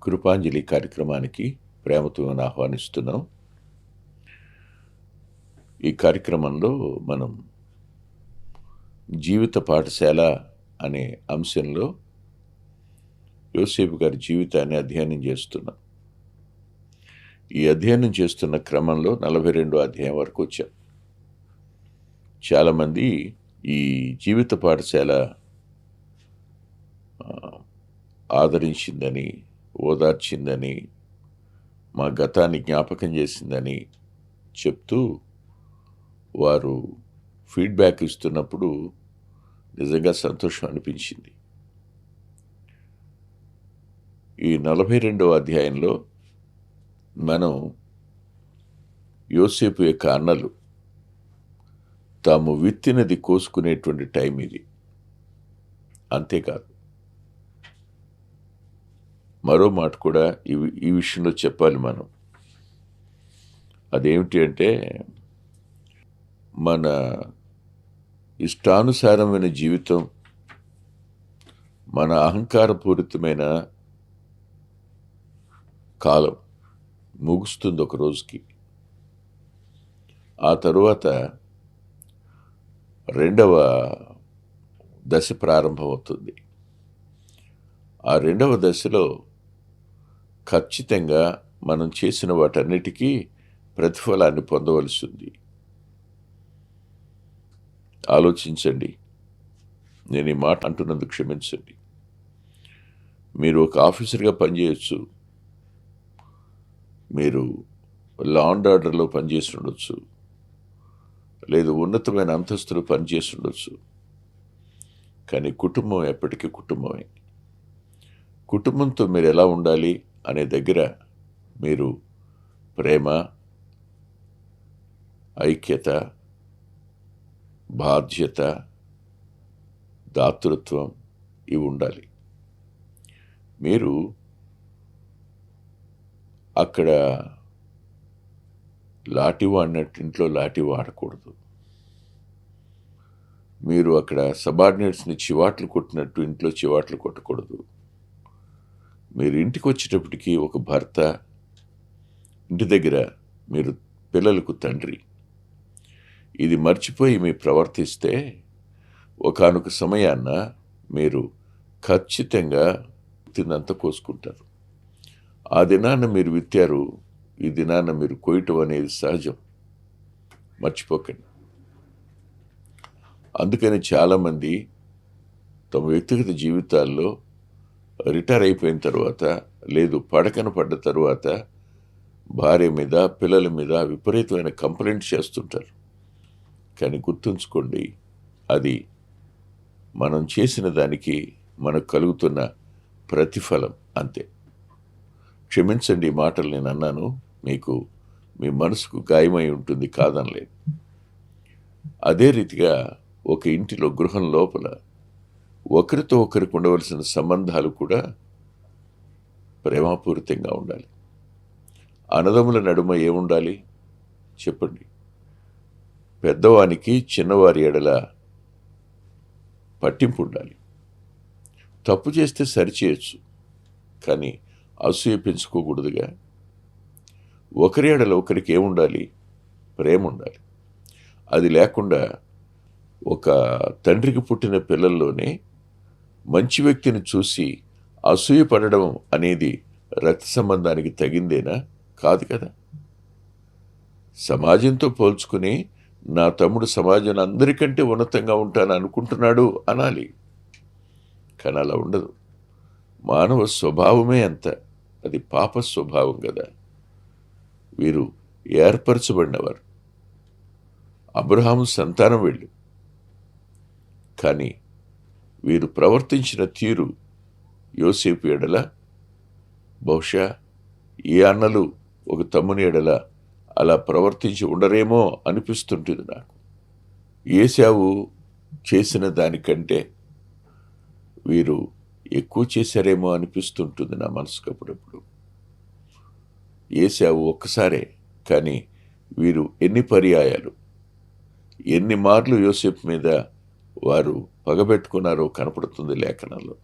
కృపాంజలి కార్యక్రమానికి ప్రేమతో ఆహ్వానిస్తున్నాం. ఈ కార్యక్రమంలో మనం జీవిత పాఠశాల అనే అంశంలో యోసేపు గారి జీవితాన్ని అధ్యయనం చేస్తున్నాం. ఈ అధ్యయనం చేస్తున్న క్రమంలో 42వ అధ్యాయం వరకు వచ్చాం. చాలామంది ఈ జీవిత పాఠశాల ఆదరించిందని, ఓదార్చిందని, మా గతాన్ని జ్ఞాపకం చేసిందని చెప్తూ వారు ఫీడ్బ్యాక్ ఇస్తున్నప్పుడు నిజంగా సంతోషం అనిపించింది. ఈ 42వ అధ్యాయంలో మనం యోసేపు యొక్క అన్నలు తాము విత్తినది కోసుకునేటువంటి టైం ఇది. అంతేకాదు, మరో మాట కూడా ఈ విషయంలో చెప్పాలి మనం. అదేమిటి అంటే, మన ఇష్టానుసారమైన జీవితం, మన అహంకారపూరితమైన కాలం ముగుస్తుంది ఒక రోజుకి. ఆ తరువాత రెండవ దశ ప్రారంభమవుతుంది. ఆ రెండవ దశలో ఖచ్చితంగా మనం చేసిన వాటన్నిటికీ ప్రతిఫలాన్ని పొందవలసి ఉంది. ఆలోచించండి. నేను ఈ మాట అంటున్నందుకు క్షమించండి. మీరు ఒక ఆఫీసర్గా పనిచేయచ్చు, మీరు లా అండ్ ఆర్డర్లో పనిచేసి ఉండొచ్చు, లేదు ఉన్నతమైన అంతస్తులో పనిచేసి ఉండొచ్చు. కానీ కుటుంబం ఎప్పటికీ కుటుంబమే. కుటుంబంతో మీరు ఎలా ఉండాలి అనే దగ్గర మీరు ప్రేమ, ఐక్యత, బాధ్యత, దాతృత్వం ఇవి ఉండాలి. మీరు అక్కడ లాఠీ వాడినట్టు ఇంట్లో లాఠీ వాడకూడదు. మీరు అక్కడ సబార్డినేట్స్ని చివాట్లు కొట్టినట్టు ఇంట్లో చివాట్లు కొట్టకూడదు. మీరు ఇంటికి వచ్చేటప్పటికి ఒక భర్త, ఇంటి దగ్గర మీరు పిల్లలకు తండ్రి. ఇది మర్చిపోయి మీరు ప్రవర్తిస్తే ఒకానొక సమయాన్న మీరు ఖచ్చితంగా తిన్నంత కోసుకుంటారు. ఆ దినాన్న మీరు విత్తారు, ఈ దినాన్న మీరు కోయటం అనేది సహజం, మర్చిపోకండి. అందుకని చాలామంది తమ వ్యక్తిగత జీవితాల్లో రిటైర్ అయిపోయిన తర్వాత, లేదు పడకన పడ్డ తర్వాత భార్య మీద, పిల్లల మీద విపరీతమైన కంప్లైంట్ చేస్తుంటారు. కానీ గుర్తుంచుకోండి, అది మనం చేసిన దానికి మనకు కలుగుతున్న ప్రతిఫలం అంతే. క్షమించండి, ఈ మాటలు నేను అన్నాను, మీకు మీ మనసుకు గాయమై ఉంటుంది, కాదనలేదు. అదే రీతిగా ఒక ఇంటిలో, గృహం లోపల ఒకరితో ఒకరికి ఉండవలసిన సంబంధాలు కూడా ప్రేమపూరితంగా ఉండాలి. అన్నదమ్ముల నడుమ ఏముండాలి చెప్పండి? పెద్దవానికి చిన్నవారి ఎడల పట్టింపు ఉండాలి. తప్పు చేస్తే సరిచేయచ్చు, కానీ అసూయ పెంచుకోకూడదుగా. ఒకరి ఎడల ఒకరికి ఏముండాలి? ప్రేమ ఉండాలి. అది లేకుండా ఒక తండ్రికి పుట్టిన పిల్లల్లోనే మంచి వ్యక్తిని చూసి అసూయ పడడం అనేది రక్త సంబంధానికి తగిందేనా? కాదు కదా. సమాజంతో పోల్చుకుని నా తమ్ముడు సమాజంలో అందరికంటే ఉన్నతంగా ఉంటాను అనుకుంటున్నాడు అనాలి. కానీ అలా ఉండదు. మానవ స్వభావమే అంత, అది పాప స్వభావం కదా. వీరు ఏర్పరచబడినవారు, అబ్రహాము సంతానం వెళ్ళు. కానీ వీరు ప్రవర్తించిన తీరు యోసేపు ఎడల, బహుశా ఏ అన్నలు ఒక తమ్ముని ఎడల అలా ప్రవర్తించి ఉండరేమో అనిపిస్తుంటుంది నాకు. ఏశావు చేసిన దానికంటే వీరు ఎక్కువ చేశారేమో అనిపిస్తుంటుంది నా మనసుకు అప్పుడప్పుడు. ఏశావు ఒక్కసారే, కానీ వీరు ఎన్ని పర్యాయాలు, ఎన్ని మార్లు యోసేపు మీద వారు పగబెట్టుకున్నారో కనపడుతుంది లేఖనంలో.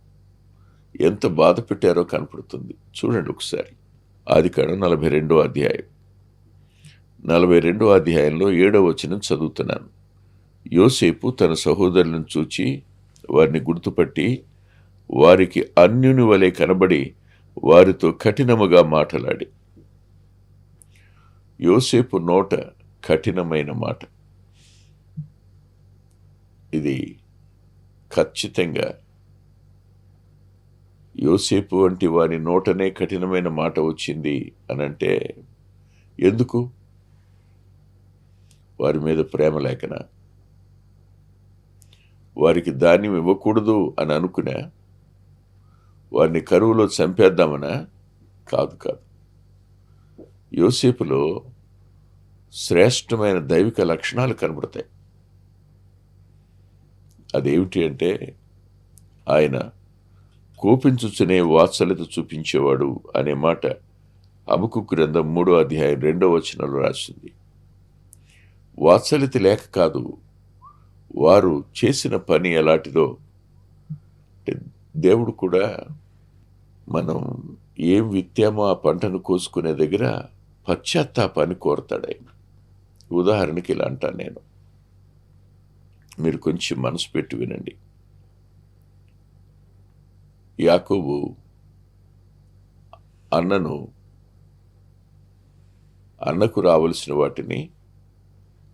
ఎంత బాధ పెట్టారో కనపడుతుంది. చూడండి ఒకసారి. ఆదికాండం 42వ అధ్యాయం. 42వ అధ్యాయంలో 7వ వచనం చదువుతున్నాను. యోసేపు తన సహోదరులను చూచి వారిని గుర్తుపట్టి వారికి అన్యుని వలె కనబడి వారితో కఠినముగా మాటలాడి. యోసేపు నోట కఠినమైన మాట. ఇది ఖచ్చితంగా యోసేపు వంటి వారి నోటనే కఠినమైన మాట వచ్చింది అనంటే ఎందుకు? వారి మీద ప్రేమ లేకనా? వారికి ధాన్యం ఇవ్వకూడదు అని అనుకున్నా? వారిని కరువులో చంపేద్దామనా? కాదు. యోసేపులో శ్రేష్టమైన దైవిక లక్షణాలు కనబడతాయి. అదేమిటి అంటే ఆయన కోపించుచునే వాత్సల్యత చూపించేవాడు అనే మాట హబక్కూకు గ్రంథం 3వ అధ్యాయం 2వ వచనంలో రాసింది. వాత్సల్యత లేక కాదు, వారు చేసిన పని ఎలాంటిదో. దేవుడు కూడా మనం ఏం విత్తామో ఆ పంటను కోసుకునే దగ్గర పశ్చాత్తాపాన్ని కోరతాడు ఆయన. ఉదాహరణకి ఇలా అంటాను నేను, మీరు కొంచెం మనసు పెట్టి వినండి. యాకోబు అన్నకు రావలసిన వాటిని,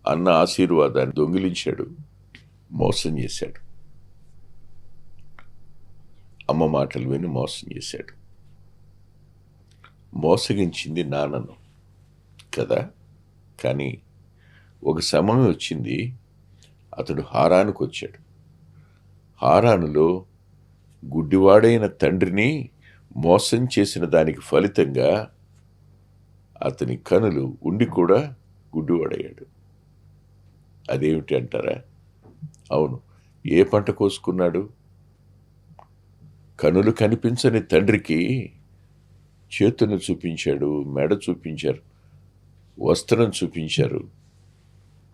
అన్న ఆశీర్వాదాన్ని దొంగిలించాడు, మోసం చేశాడు. అమ్మ మాటలు విని మోసం చేశాడు. మోసగించింది నాన్నను కదా. కానీ ఒక సమయం వచ్చింది, అతడు హారానుకు వచ్చాడు. హారానులో గుడ్డివాడైన తండ్రిని మోసం చేసిన దానికి ఫలితంగా అతని కనులు ఉండి కూడా గుడ్డివాడయ్యాడు. అదేమిటి అంటారా? అవును, ఏ పంట కోసుకున్నాడు? కనులు కనిపించని తండ్రికి చేతులను చూపించాడు, మెడ చూపించారు, వస్త్రం చూపించారు.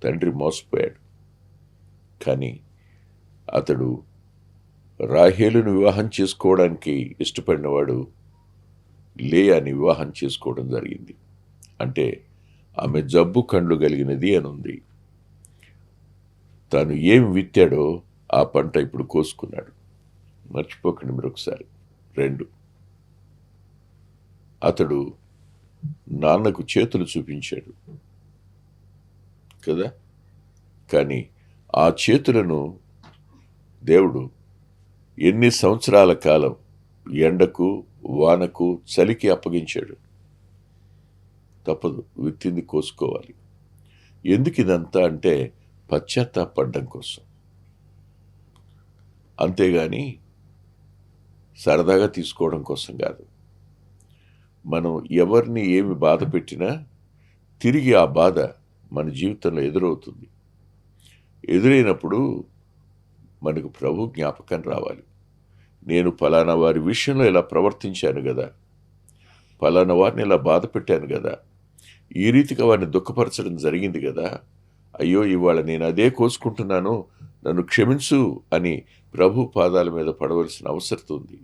తండ్రి మోసపోయాడు. కానీ అతడు రాహేలును వివాహం చేసుకోవడానికి ఇష్టపడినవాడు లేయాని వివాహం చేసుకోవడం జరిగింది. అంటే ఆమె జబ్బు కండ్లు కలిగినది అని ఉంది. తాను ఏం విత్తాడో ఆ పంట ఇప్పుడు కోసుకున్నాడు. మర్చిపోకండి మీరు ఒకసారి. 2, అతడు నాన్నకు చేతులు చూపించాడు కదా. కానీ ఆ చేతులను దేవుడు ఎన్ని సంవత్సరాల కాలం ఎండకు, వానకు, చలికి అప్పగించాడు. తప్పదు, విత్తింది కోసుకోవాలి. ఎందుకు ఇదంతా అంటే పశ్చాత్తాపడడం కోసం, అంతేగాని సరదాగా తీసుకోవడం కోసం కాదు. మనం ఎవరిని ఏమి బాధ పెట్టినా తిరిగి ఆ బాధ మన జీవితంలో ఎదురవుతుంది. ఎదురైనప్పుడు మనకు ప్రభు జ్ఞాపకం రావాలి. నేను ఫలానా వారి విషయంలో ఇలా ప్రవర్తించాను కదా, ఫలానా వారిని ఇలా బాధ పెట్టాను కదా, ఈ రీతిగా వారిని దుఃఖపరచడం జరిగింది కదా, అయ్యో ఇవాళ నేను అదే కోసుకుంటున్నాను, నన్ను క్షమించు అని ప్రభు పాదాల మీద పడవలసిన అవసరం ఉంది.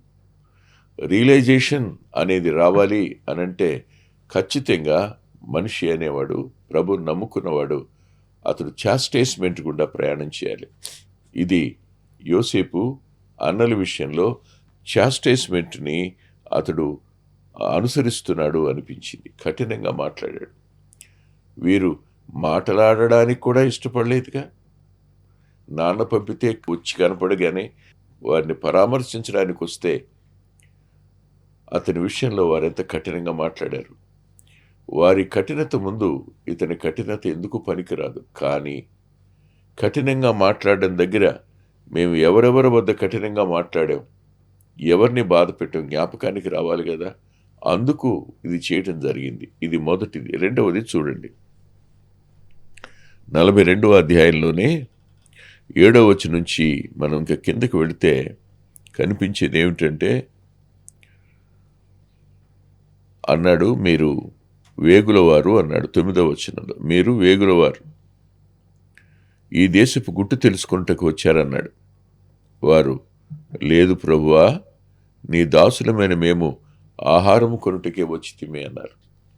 రియలైజేషన్ అనేది రావాలి అనంటే ఖచ్చితంగా మనిషి అనేవాడు, ప్రభుని నమ్ముకున్నవాడు, అతడు చాస్టేస్మెంట్ గుండా ప్రయాణం చేయాలి. ఇది యోసేపు అన్నల విషయంలో చాస్టేస్మెంట్ని అతడు అనుసరిస్తున్నాడు అనిపించింది. కఠినంగా మాట్లాడాడు. వీరు మాట్లాడడానికి కూడా ఇష్టపడలేదుగా. నాన్న పంపితే వచ్చి కనపడగానే వారిని పరామర్శించడానికి వస్తే అతని విషయంలో వారెంత కఠినంగా మాట్లాడారు. వారి కఠినత ముందు ఇతని కఠినత ఎందుకు పనికిరాదు. కానీ కఠినంగా మాట్లాడడం దగ్గర మేము ఎవరెవరి వద్ద కఠినంగా మాట్లాడాం, ఎవరిని బాధ పెట్టాం జ్ఞాపకానికి రావాలి కదా. అందుకు ఇది చేయటం జరిగింది. ఇది మొదటిది. రెండవది చూడండి, 42వ అధ్యాయంలోనే 7వ వచనం నుంచి మనం ఇంకా కిందకి వెళితే కనిపించేది ఏమిటంటే, అన్నాడు మీరు వేగులవారు అన్నాడు. 9వ వచనంలో మీరు వేగులవారు, ఈ దేశపు గుట్టు తెలుసుకుంటకు వచ్చారన్నాడు. వారు లేదు ప్రభువా, నీ దాసులమైన మేము ఆహారము కొనుటకే వచ్చితిమి అన్నారు.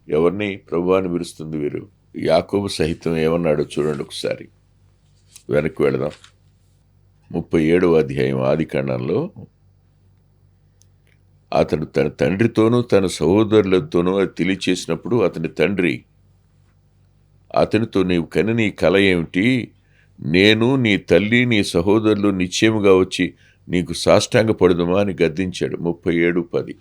ఎవరిని? ప్రభువాని పిలుస్తుంది వీరు. యాకోబు సహితం ఏమన్నాడో చూడండి ఒకసారి. వెనక్కి వెళదాం. 37వ అధ్యాయం ఆదికాండంలో అతడు తన తండ్రితోనూ తన సహోదరులతోనూ అది తెలియచేసినప్పుడు అతని తండ్రి అతనితో, నీవు కని నీ కల ఏమిటి? నేను, నీ తల్లి, నీ సహోదరులు నిశ్చయముగా వచ్చి నీకు సాష్టాంగపడుదుమా అని గద్దించాడు. 37:10.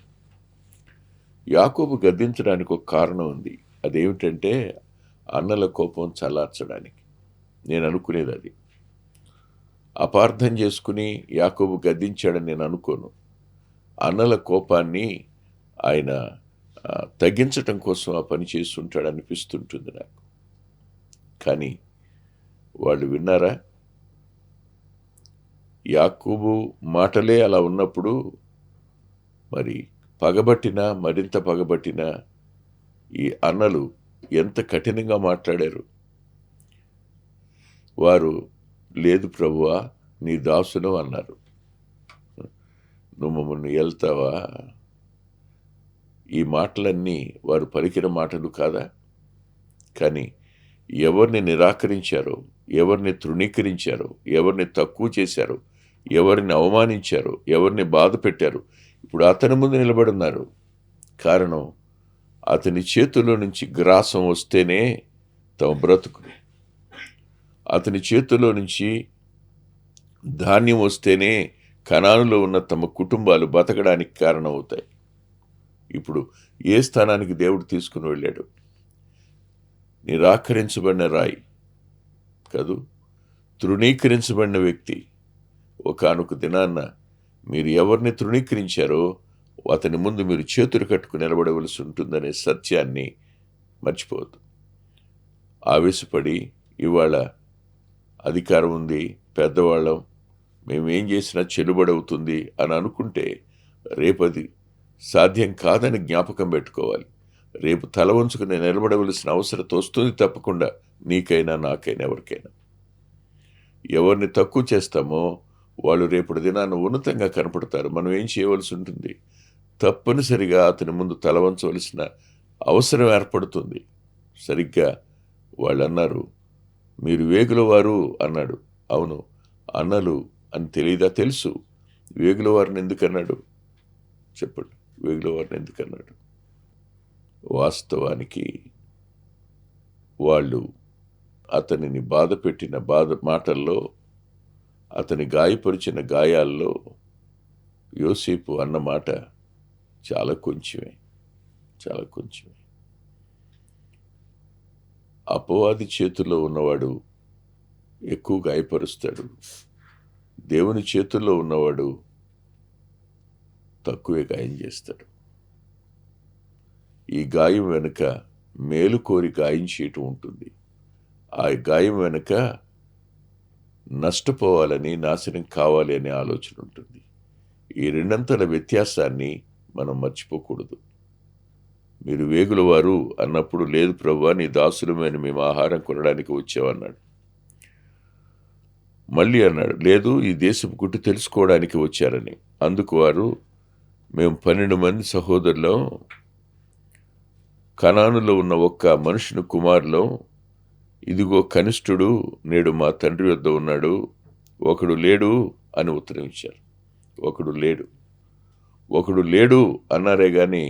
యాకోబు గద్దించడానికి ఒక కారణం ఉంది. అదేమిటంటే అన్నల కోపం చల్లార్చడానికి. నేను అనుకునేది అది. అపార్థం చేసుకుని యాకోబు గద్దించాడని నేను అనుకోను. అన్నల కోపాన్ని ఆయన తగ్గించటం కోసం ఆ పని చేస్తుంటాడు అనిపిస్తుంటుంది నాకు. కానీ వాళ్ళు విన్నారా? యాకోబు మాటలే అలా ఉన్నప్పుడు మరి పగబట్టినా, మరింత పగబట్టినా ఈ అన్నలు ఎంత కఠినంగా మాట్లాడారు. వారు, లేదు ప్రభువా, నీ దాసులం అన్నారు. నువ్వు మమ్మల్ని వెళ్తావా? ఈ మాటలన్నీ వారు పలికిన మాటలు కాదా? కానీ ఎవరిని నిరాకరించారో, ఎవరిని తృణీకరించారో, ఎవరిని తక్కువ చేశారో, ఎవరిని అవమానించారో, ఎవరిని బాధ పెట్టారు, ఇప్పుడు అతని ముందు నిలబడున్నారు. కారణం, అతని చేతుల్లో నుంచి గ్రాసం వస్తేనే తమ బ్రతుకు, అతని చేతుల్లో నుంచి ధాన్యం వస్తేనే కనానులో ఉన్న తమ కుటుంబాలు బతకడానికి కారణమవుతాయి. ఇప్పుడు ఏ స్థానానికి దేవుడు తీసుకుని వెళ్ళాడు? నిరాకరించబడిన రాయి కాదు, తృణీకరించబడిన వ్యక్తి. ఒకానొక దినాన్న మీరు ఎవరిని తృణీకరించారో అతని ముందు మీరు చేతులు కట్టుకుని నిలబడవలసి ఉంటుందనే సత్యాన్ని మర్చిపోవద్దు. ఆవేశపడి ఇవాళ అధికారం ఉంది, పెద్దవాళ్ళం, మేమేం చేసినా చెల్లుబడి అవుతుంది అని అనుకుంటే రేపది సాధ్యం కాదని జ్ఞాపకం పెట్టుకోవాలి. రేపు తల వంచుకుని నిలబడవలసిన అవసరం వస్తుంది తప్పకుండా, నీకైనా నాకైనా ఎవరికైనా. ఎవరిని తక్కువ చేస్తామో వాళ్ళు రేపటి దినాన్ని ఉన్నతంగా కనపడతారు. మనం ఏం చేయవలసి ఉంటుంది? తప్పనిసరిగా అతని ముందు తల వంచవలసిన అవసరం ఏర్పడుతుంది. సరిగ్గా వాళ్ళు అన్నారు, మీరు వేగుల వారు అన్నాడు. అవును, అన్నలు అని తెలియదా? తెలుసు. వేగుల వారిని ఎందుకన్నాడు చెప్పండి? వేగుల వారిని ఎందుకన్నాడు? వాస్తవానికి వాళ్ళు అతనిని బాధ పెట్టిన మాటల్లో, అతని గాయపరిచిన గాయాల్లో యోసేపు అన్న మాట చాలా కొంచెమే. అపవాది చేతుల్లో ఉన్నవాడు ఎక్కువ గాయపరుస్తాడు. దేవుని చేతుల్లో ఉన్నవాడు తక్కువే గాయం చేస్తాడు. ఈ గాయం వెనుక మేలు కోరి గాయం చేయటం ఉంటుంది. ఆ గాయం వెనుక నష్టపోవాలని, నాశనం కావాలి అనే ఆలోచన ఉంటుంది. ఈ రెండంతల వ్యత్యాసాన్ని మనం మర్చిపోకూడదు. మీరు వేగుల వారు అన్నప్పుడు, లేదు ప్రభువా, నీ దాసులమైన మేము ఆహారం కొనడానికి వచ్చామన్నాడు. మళ్ళీ అన్నాడు, లేదు, ఈ దేశపు గుట్టు తెలుసుకోవడానికి వచ్చారని. అందుకు వారు, మేము 12 మంది సహోదరులం, కనానులో ఉన్న ఒక్క మనుషుని కుమారులం, ఇదిగో కనిష్ఠుడు నేడు మా తండ్రి వద్ద ఉన్నాడు, ఒకడు లేడు అని ఉత్తరం ఇచ్చారు. ఒకడు లేడు అన్నారే కానీ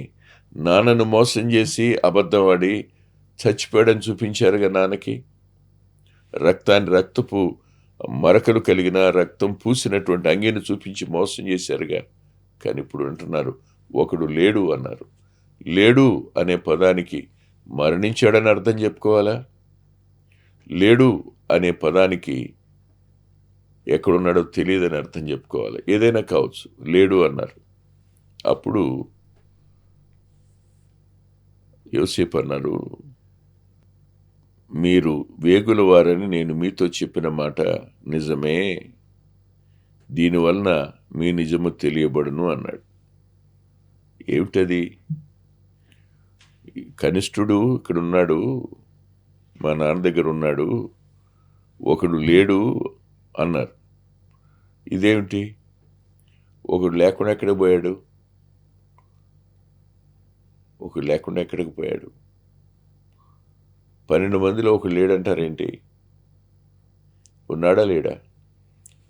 నాన్నను మోసం చేసి అబద్ధమాడి చచ్చిపోయాడని చూపించారుగా నాన్నకి. రక్తపు మరకలు కలిగిన, రక్తం పూసినటువంటి అంగీని చూపించి మోసం చేశారుగా. కానీ ఇప్పుడు అంటున్నారు ఒకడు లేడు అన్నారు. లేడు అనే పదానికి మరణించాడని అర్థం చెప్పుకోవాలా? లేడు అనే పదానికి ఎక్కడున్నాడో తెలియదని అర్థం చెప్పుకోవాలి. ఏదైనా కావచ్చు, లేడు అన్నారు. అప్పుడు యోసేపు అన్నారు, మీరు వేగుల వారని నేను మీతో చెప్పిన మాట నిజమే, దీనివలన మీ నిజము తెలియబడును అన్నాడు. ఏమిటది? కనిష్ఠుడు ఇక్కడ ఉన్నాడు, మా నాన్న దగ్గర ఉన్నాడు, ఒకడు లేడు అన్నారు. ఇదేమిటి? ఒకడు లేకుండా ఎక్కడ పోయాడు? ఒకడు లేకుండా ఎక్కడికి పోయాడు? 12 మందిలో ఒకడు లేడంటారేంటి? ఉన్నాడా లేడా?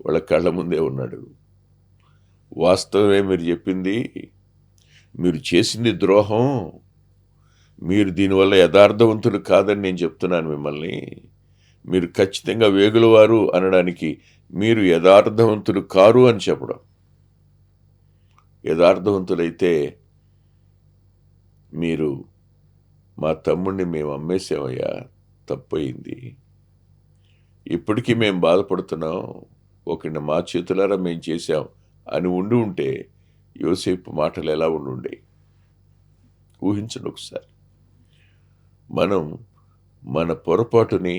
వాళ్ళ కళ్ళ ముందే ఉన్నాడు. వాస్తవమే మీరు చెప్పింది. మీరు చేసింది ద్రోహం. మీరు దీనివల్ల యథార్థవంతులు కాదని నేను చెప్తున్నాను మిమ్మల్ని. మీరు ఖచ్చితంగా వేగులవారు అనడానికి మీరు యథార్థవంతులు కారు అని చెప్పడం. యథార్థవంతులైతే మీరు మా తమ్ముడిని మేము అమ్మేసామయ్యా, తప్పయింది, ఇప్పటికీ మేము బాధపడుతున్నాం, ఒకరిని మా చేతులారా మేము చేశాం అని ఉంటే యోసేపు మాటలు ఎలా ఉండుండే? ఊహించండి ఒకసారి. మనం మన పొరపాటుని,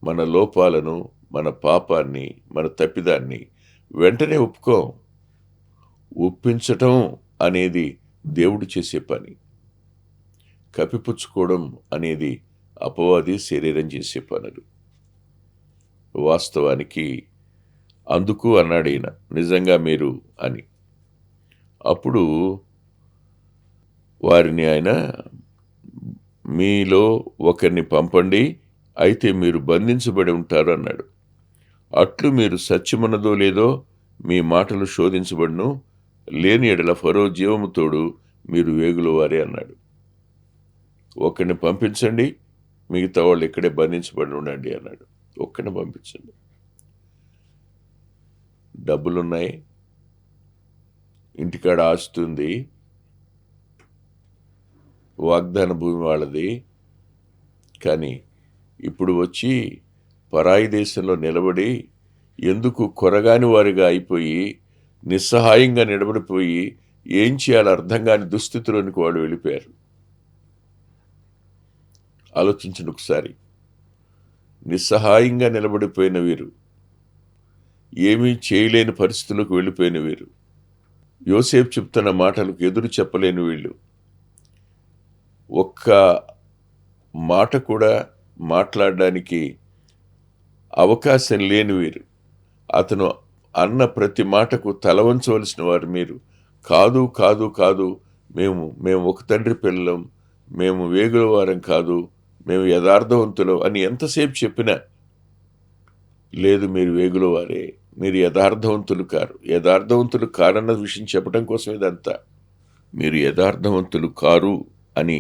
మన లోపాలను, మన పాపాన్ని, మన తప్పిదాన్ని వెంటనే ఒప్పుకోం. ఒప్పించటం అనేది దేవుడు చేసే పని. కప్పిపుచ్చుకోవడం అనేది అపవాది శరీరం చేసే పనులు. వాస్తవానికి అందుకు అన్నాడు ఈయన, నిజంగా మీరు అని. అప్పుడు వారిని ఆయన, మీలో ఒకరిని పంపండి, అయితే మీరు బంధించబడి ఉంటారు అన్నాడు. అట్లు మీరు సత్యమున్నదో లేదో మీ మాటలు శోధించబడును, లేని ఎడల ఫరో జీవముతోడు మీరు వేగుల వారే అన్నాడు. ఒకరిని పంపించండి, మిగతా వాళ్ళు ఇక్కడే బంధించబడి ఉండండి అన్నాడు. ఒక్కడిని పంపించండి. డబ్బులున్నాయి, ఇంటికాడ ఆస్తుంది, వాగ్దాన భూమి వాళ్ళది, కానీ ఇప్పుడు వచ్చి పరాయి దేశంలో నిలబడి ఎందుకు కొరగాని వారిగా అయిపోయి నిస్సహాయంగా నిలబడిపోయి ఏం చేయాలో అర్థం కాని దుస్థితిలోనికి వాళ్ళు వెళ్ళిపోయారు. ఆలోచించండి ఒకసారి. నిస్సహాయంగా నిలబడిపోయిన వీరు, ఏమీ చేయలేని పరిస్థితులకు వెళ్ళిపోయిన వీరు, యోసేపు చెప్తున్న మాటలకు ఎదురు చెప్పలేని వీళ్ళు, ఒక్క మాట కూడా మాట్లాడడానికి అవకాశం లేని వీరు, అతను అన్న ప్రతి మాటకు తలవంచవలసిన వారు మీరు. కాదు కాదు కాదు, మేము ఒక తండ్రి పిల్లలం, మేము వేగుల వారం కాదు, మేము యథార్థవంతులం అని ఎంతసేపు చెప్పినా, లేదు మీరు వేగుల వారే, మీరు యథార్థవంతులు కారు. యథార్థవంతులు కారన్న విషయం చెప్పడం కోసం ఇదంతా. మీరు యథార్థవంతులు కారు అని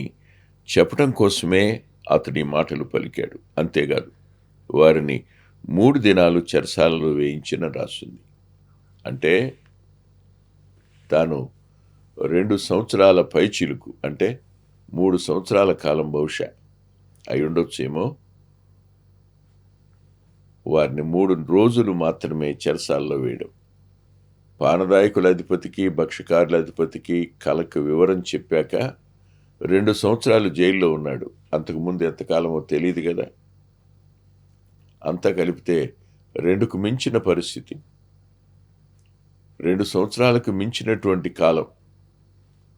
చెప్పడం కోసమే అతడి మాటలు పలికాడు. అంతేకాదు, వారిని 3 దినాలు చెరసాలలో వేయించిన రాసింది. అంటే తాను 2 సంవత్సరాల పైచిలుకు, అంటే 3 సంవత్సరాల కాలం బహుశా అయి ఉండొచ్చేమో, వారిని 3 రోజులు మాత్రమే చెరసాలలో వేయడం. పానదాయకుల అధిపతికి, భక్షకారుల అధిపతికి కలకు వివరం చెప్పాక 2 సంవత్సరాలు జైల్లో ఉన్నాడు. అంతకుముందు ఎంతకాలమో తెలియదు కదా. అంతా కలిపితే 2కు మించిన పరిస్థితి, 2 సంవత్సరాలకు మించినటువంటి కాలం.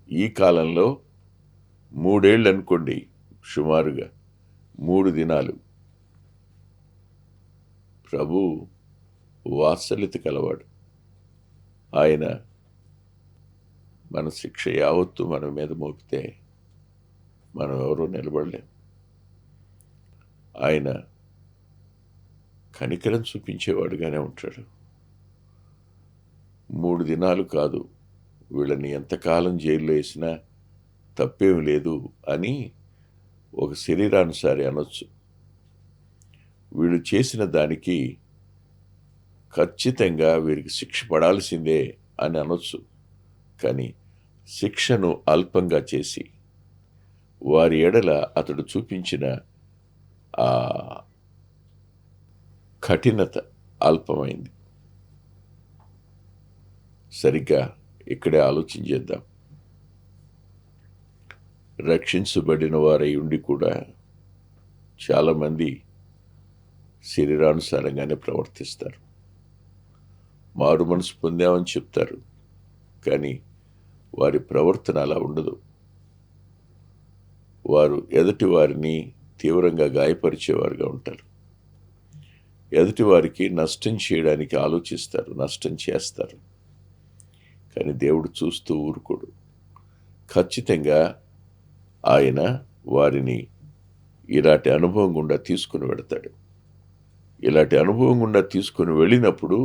ఈ కాలంలో 3 ఏళ్ళు అనుకోండి, సుమారుగా 3 దినాలు. ప్రభు వాత్సల్యత కలవాడు. ఆయన మన శిక్ష యావత్తు మన మీద మోపితే మనం ఎవరో నిలబడలేం. ఆయన కనికరం చూపించేవాడుగానే ఉంటాడు. 3 దినాలు కాదు, వీళ్ళని ఎంతకాలం జైల్లో వేసినా తప్పేం లేదు అని ఒక శరీరానుసారి అనొచ్చు. వీళ్ళు చేసిన దానికి ఖచ్చితంగా వీరికి శిక్ష పడాల్సిందే అని అనొచ్చు. కానీ శిక్షను అల్పంగా చేసి వారి ఎడల అతడు చూపించిన ఆ కఠినత అల్పమైంది. సరిగ్గా ఇక్కడే ఆలోచించేద్దాం. రక్షించబడిన వారై ఉండి కూడా చాలామంది శరీరానుసారంగానే ప్రవర్తిస్తారు. మారు మనసు పొందామని చెప్తారు, కానీ వారి ప్రవర్తన అలా ఉండదు. వారు ఎదుటి వారిని తీవ్రంగా గాయపరిచేవారుగా ఉంటారు. ఎదుటి వారికి నష్టం చేయడానికి ఆలోచిస్తారు, నష్టం చేస్తారు. కానీ దేవుడు చూస్తూ ఊరుకోడు. ఖచ్చితంగా ఆయన వారిని ఇలాంటి అనుభవం గుండా తీసుకుని వెడతాడు. ఇలాంటి అనుభవం గుండా తీసుకుని వెళ్ళినప్పుడు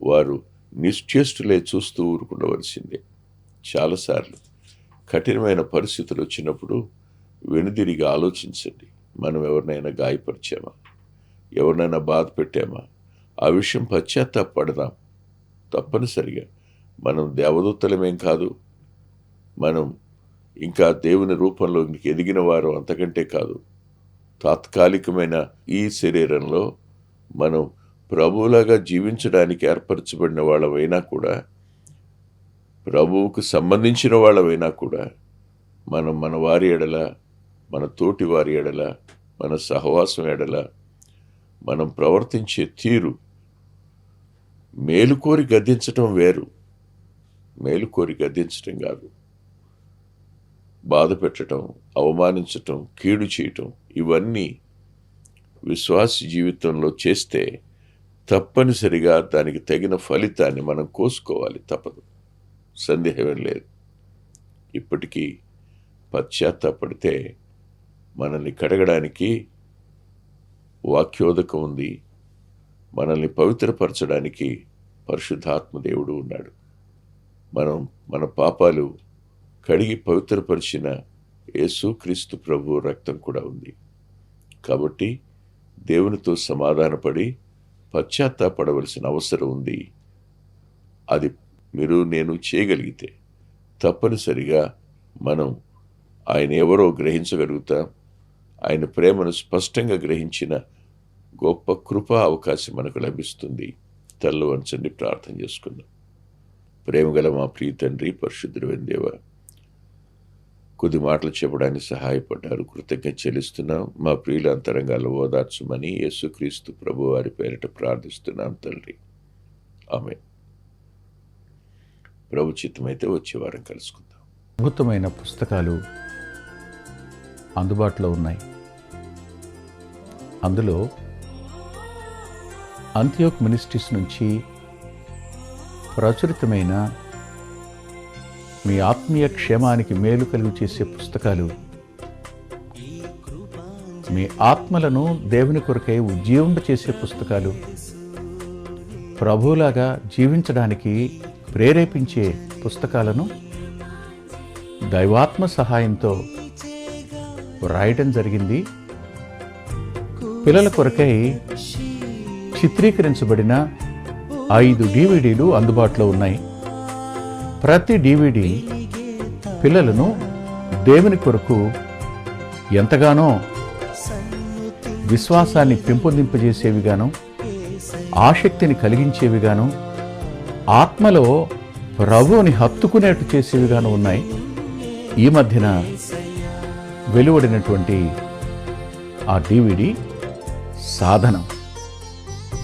వారు నిశ్చేష్టులే చూస్తూ ఊరుకుండవలసిందే. చాలాసార్లు కఠినమైన పరిస్థితులు వచ్చినప్పుడు వెనుదిరిగి ఆలోచించండి. మనం ఎవరినైనా గాయపరిచామా, ఎవరినైనా బాధ పెట్టామా, ఆ విషయం పశ్చాత్తాపడదాం. తప్పనిసరిగా మనం దేవదూతలమేం కాదు, మనం ఇంకా దేవుని రూపంలో ఎదిగిన వారు అంతకంటే కాదు. తాత్కాలికమైన ఈ శరీరంలో మనం ప్రభువులాగా జీవించడానికి ఏర్పరచబడిన వాళ్ళమైనా కూడా, ప్రభువుకు సంబంధించిన వాళ్ళమైనా కూడా, మనం మన వారి ఎడల, మన తోటి వారి ఎడల, మన సహవాసం ఎడల మనం ప్రవర్తించే తీరు మేలుకోరి గద్దించటం వేరు. మేలుకోరి గద్దించటం కాదు, బాధ పెట్టడం, అవమానించటం, కీడు చేయటం, ఇవన్నీ విశ్వాస జీవితంలో చేస్తే తప్పనిసరిగా దానికి తగిన ఫలితాన్ని మనం కోసుకోవాలి, తప్పదు, సందేహం లేదు. ఇప్పటికీ పశ్చాత్తాపడితే మనల్ని కడగడానికి వాక్యోదకం ఉంది, మనల్ని పవిత్రపరచడానికి పరిశుద్ధాత్మ దేవుడు ఉన్నాడు. మనం మన పాపాలు కడిగి పవిత్రపరిచిన యేసుక్రీస్తు ప్రభు రక్తం కూడా ఉంది. కాబట్టి దేవునితో సమాధానపడి పశ్చాత్తాపడవలసిన అవసరం ఉంది. అది మీరు నేను చేయగలిగితే తప్పనిసరిగా మనం ఆయన ఎవరో గ్రహించగలుగుతాం. ఆయన ప్రేమను స్పష్టంగా గ్రహించిన గొప్ప కృపా అవకాశం మనకు లభిస్తుంది. తల్లు వంచండి, ప్రార్థన చేసుకుందాం. ప్రేమగల మా ప్రియ తండ్రి, పరిశుద్ధుడైన దేవా, కొద్ది మాటలు చెప్పడానికి సహాయపడ్డారు, కృతజ్ఞత చెల్లిస్తున్నాం. మా ప్రియుల అంతరంగాల్లో ఓదార్చమని యేసుక్రీస్తు ప్రభు వారి పేరిట ప్రార్థిస్తున్నాం తండ్రి, ఆమేన్. ప్రభు చిత్తమైతే వచ్చే వారం కలుసుకుందాం. అద్భుతమైన పుస్తకాలు అందుబాటులో ఉన్నాయి. అందులో అంత్యోక్ మినిస్ట్రీస్ నుంచి ప్రచురితమైన మీ ఆత్మీయ క్షేమానికి మేలు కలుగు చేసే పుస్తకాలు, మీ ఆత్మలను దేవుని కొరకై ఉజ్జీవింప చేసే పుస్తకాలు, ప్రభువులాగా జీవించడానికి ప్రేరేపించే పుస్తకాలను దైవాత్మ సహాయంతో రాయటం జరిగింది. పిల్లల కొరకై చిత్రీకరించబడిన 5 DVDలు అందుబాటులో ఉన్నాయి. ప్రతి DVD పిల్లలను దేవుని కొరకు ఎంతగానో విశ్వాసాన్ని పెంపొందింపజేసేవిగాను, ఆసక్తిని కలిగించేవిగాను, ఆత్మలో ప్రభువుని హత్తుకునేట్టు చేసేవిగాను ఉన్నాయి. ఈ మధ్యన వెలువడినటువంటి ఆ DVD సాధనం,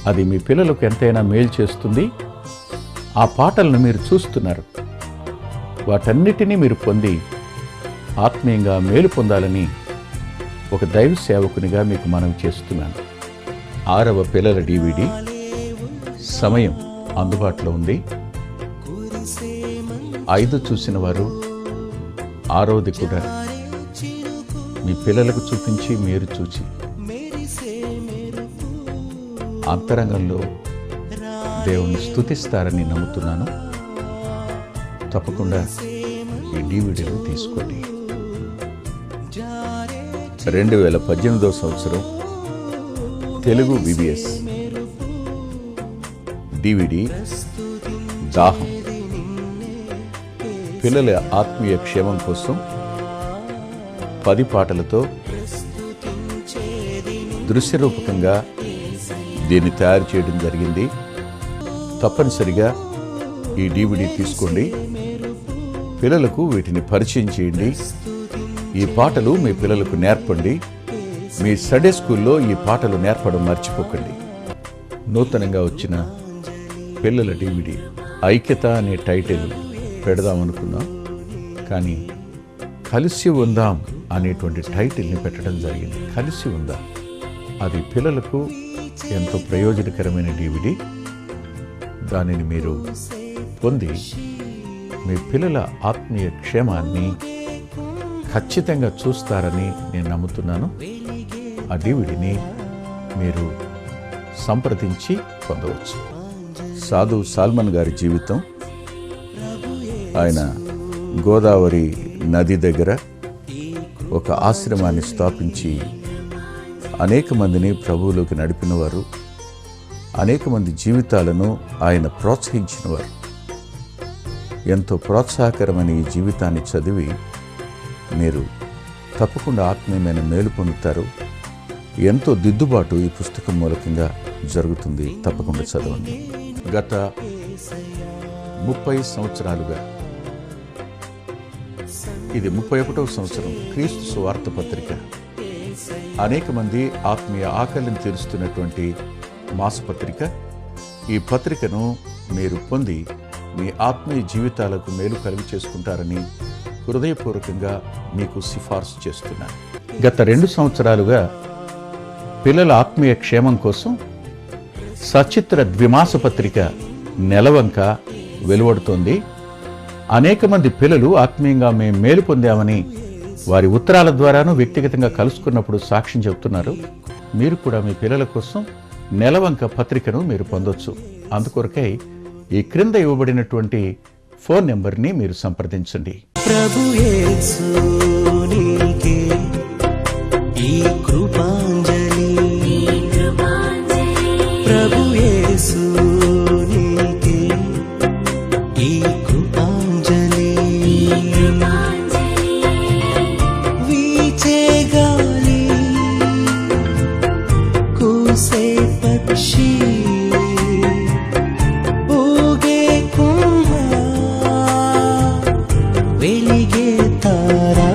అది మీ పిల్లలకు ఎంతైనా మేలు చేస్తుంది. ఆ పాటలను మీరు చూస్తున్నారు, వాటన్నిటినీ మీరు పొంది ఆత్మీయంగా మేలు పొందాలని ఒక దైవ సేవకునిగా మీకు మనవి చేస్తున్నాను. 6వ పిల్లల DVD సమయం అందుబాటులో ఉంది. 5 చూసిన వారు 6వది కూడా మీ పిల్లలకు చూపించి మీరు చూచి అంతరంగంలో దేవుణ్ణి స్తుతిస్తారని నమ్ముతున్నాను. తప్పకుండా ఈ DVDలు తీసుకోండి. 2018వ సంవత్సరం తెలుగు VBS DVD దాహం, పిల్లల ఆత్మీయ క్షేమం కోసం 10 పాటలతో దృశ్యరూపకంగా దీన్ని తయారు చేయడం జరిగింది. తప్పనిసరిగా ఈ DVD తీసుకోండి, పిల్లలకు వీటిని పరిచయం చేయండి. ఈ పాటలు మీ పిల్లలకు నేర్పండి. మీ సండే స్కూల్లో ఈ పాటలు నేర్పడం మర్చిపోకండి. నూతనంగా వచ్చిన పిల్లల DVD ఐక్యత అనే టైటిల్ పెడదామనుకున్నాం, కానీ కలిసి ఉందాం అనేటువంటి టైటిల్ని పెట్టడం జరిగింది. కలిసి ఉందాం, అది పిల్లలకు ఎంతో ప్రయోజనకరమైన DVD. దానిని మీరు పొంది మీ పిల్లల ఆత్మీయ క్షేమాన్ని ఖచ్చితంగా చూస్తారని నేను నమ్ముతున్నాను. ఆ డివిడిని మీరు సంప్రదించి పొందవచ్చు. సాధు సాల్మన్ గారి జీవితం, ఆయన గోదావరి నది దగ్గర ఒక ఆశ్రమాన్ని స్థాపించి అనేక మందిని ప్రభువులోకి నడిపినవారు, అనేక మంది జీవితాలను ఆయన ప్రోత్సహించినవారు. ఎంతో ప్రోత్సాహకరమైన ఈ జీవితాన్ని చదివి మీరు తప్పకుండా ఆత్మీయమైన మేలు పొందుతారు. ఎంతో దిద్దుబాటు ఈ పుస్తకం మూలకంగా జరుగుతుంది. తప్పకుండా చదవండి. గత 30 సంవత్సరాలుగా, ఇది 31వ సంవత్సరం, క్రీస్తు సువార్త పత్రిక అనేక మంది ఆత్మీయ ఆకలిని తీరుస్తున్నటువంటి మాసపత్రిక. ఈ పత్రికను మీరు పొంది మీ ఆత్మీయ జీవితాలకు మేలు కలుగు చేసుకుంటారని హృదయపూర్వకంగా మీకు సిఫార్సు చేస్తున్నాను. గత 2 సంవత్సరాలుగా పిల్లల ఆత్మీయ క్షేమం కోసం సచిత్ర ద్విమాస పత్రిక నెలవంక వెలువడుతోంది. అనేక మంది పిల్లలు ఆత్మీయంగా మేము మేలు పొందామని వారి ఉత్తరాల ద్వారాను వ్యక్తిగతంగా కలుసుకున్నప్పుడు సాక్ష్యం చెబుతున్నారు. మీరు కూడా మీ పిల్లల కోసం నెలవంక పత్రికను మీరు పొందొచ్చు. అందుకొరకై ఈ క్రింద ఇవ్వబడినటువంటి ఫోన్ నెంబర్ని మీరు సంప్రదించండి. ప్రభు యేసు నీకే ఈ కృపాంజలి, ప్రభు యేసు నీకే ఈ కృపాంజలి. వీచే గాలి, కూసే పక్షి, ఊగే కుంభ, వెలిగే తారా,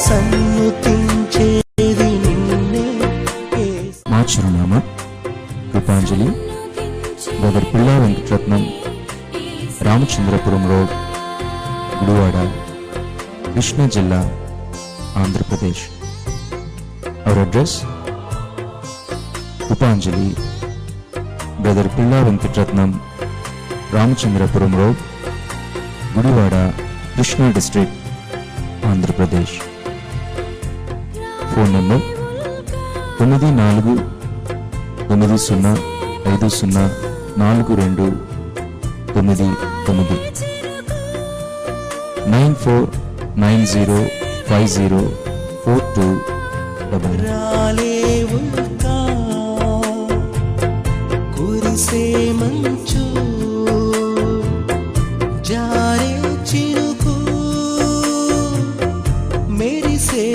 సన్నుతించేది నిన్నే. మా చిరునామా కృపాంజలి, బ్రదర్ పిల్లా వెంకటరత్నం, రామచంద్రపురం రోడ్, గుడివాడ, కృష్ణా జిల్లా, Andhra Pradesh. Our address: Krupanjali, brother Pilla Venkataratnam, Ramachandrapuram road, Gudivada, Krishna district, Andhra Pradesh. Phone number 9490504299 9490504299. రాలేవుగా కురిసే మంచు, జారే చినుకు, మెరిసే